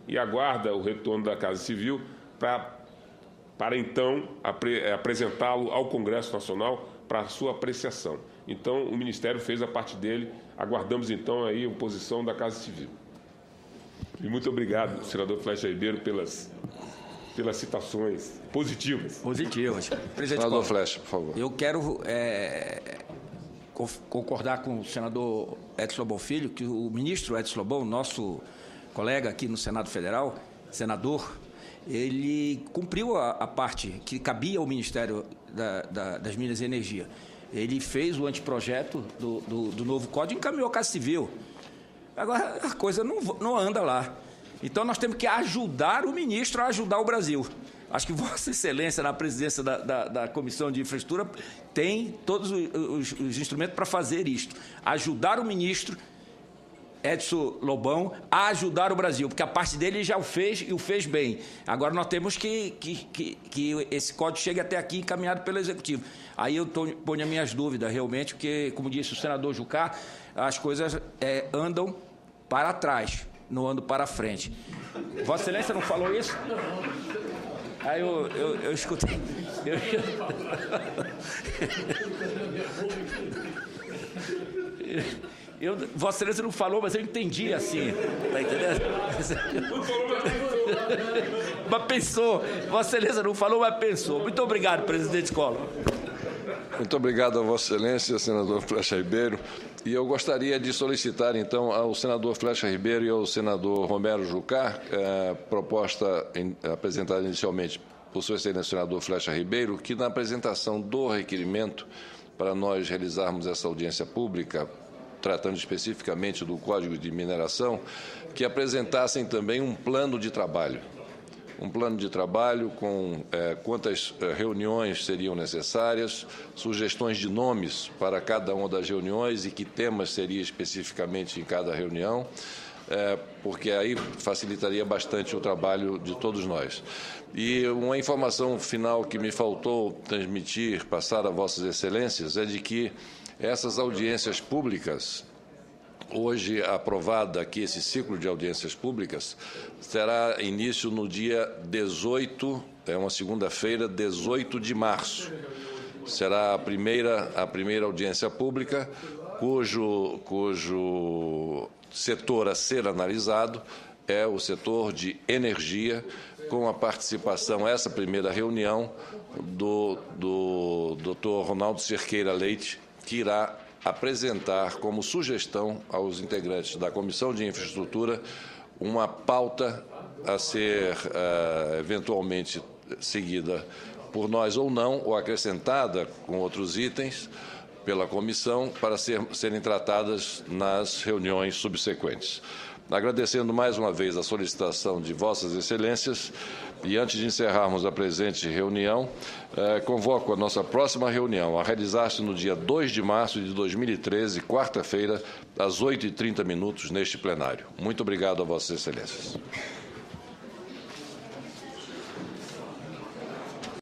e aguarda o retorno da Casa Civil para então apresentá-lo ao Congresso Nacional para a sua apreciação. Então, o Ministério fez a parte dele, aguardamos então aí a posição da Casa Civil. E muito obrigado, senador Flecha Ribeiro, pelas citações positivas. Positivas. Presidente senador Flecha, por favor. Eu quero concordar com o senador Edson Lobão Filho, que o ministro Edson Lobão, nosso colega aqui no Senado Federal, senador, ele cumpriu a parte que cabia ao Ministério das Minas e Energia. Ele fez o anteprojeto do novo Código e encaminhou a Casa Civil. Agora, a coisa não anda lá. Então, nós temos que ajudar o ministro a ajudar o Brasil. Acho que Vossa Excelência, na presidência da Comissão de Infraestrutura, tem todos os instrumentos para fazer isto. Ajudar o ministro Edson Lobão, a ajudar o Brasil, porque a parte dele já o fez e o fez bem. Agora nós temos que esse código chegue até aqui encaminhado pelo Executivo. Aí eu ponho as minhas dúvidas, realmente, porque, como disse o senador Jucá, as coisas andam para trás, não andam para frente. Vossa Excelência não falou isso? Aí eu escutei. Vossa Excelência não falou, mas eu entendi assim. Está entendendo? Mas pensou. Vossa Excelência não falou, mas pensou. Muito obrigado, presidente Collor. Muito obrigado a Vossa Excelência, senador Flecha Ribeiro. E eu gostaria de solicitar, então, ao senador Flecha Ribeiro e ao senador Romero Jucá, proposta apresentada inicialmente por Sua Excelência, senador Flecha Ribeiro, que na apresentação do requerimento para nós realizarmos essa audiência pública, tratando especificamente do Código de Mineração, que apresentassem também um plano de trabalho. Um plano de trabalho com quantas reuniões seriam necessárias, sugestões de nomes para cada uma das reuniões e que temas seria especificamente em cada reunião, porque aí facilitaria bastante o trabalho de todos nós. E uma informação final que me faltou transmitir, passar a Vossas Excelências, é de que essas audiências públicas, hoje aprovada aqui esse ciclo de audiências públicas, terá início no dia 18, uma segunda-feira, 18 de março. Será a primeira audiência pública, cujo setor a ser analisado é o setor de energia, com a participação, essa primeira reunião, do Dr. Ronaldo Cerqueira Leite, que irá apresentar como sugestão aos integrantes da Comissão de Infraestrutura uma pauta a ser eventualmente seguida por nós ou não, ou acrescentada com outros itens pela comissão para serem tratadas nas reuniões subsequentes. Agradecendo mais uma vez a solicitação de Vossas Excelências e antes de encerrarmos a presente reunião, convoco a nossa próxima reunião a realizar-se no dia 2 de março de 2013, quarta-feira, às 8h30, neste plenário. Muito obrigado a Vossas Excelências.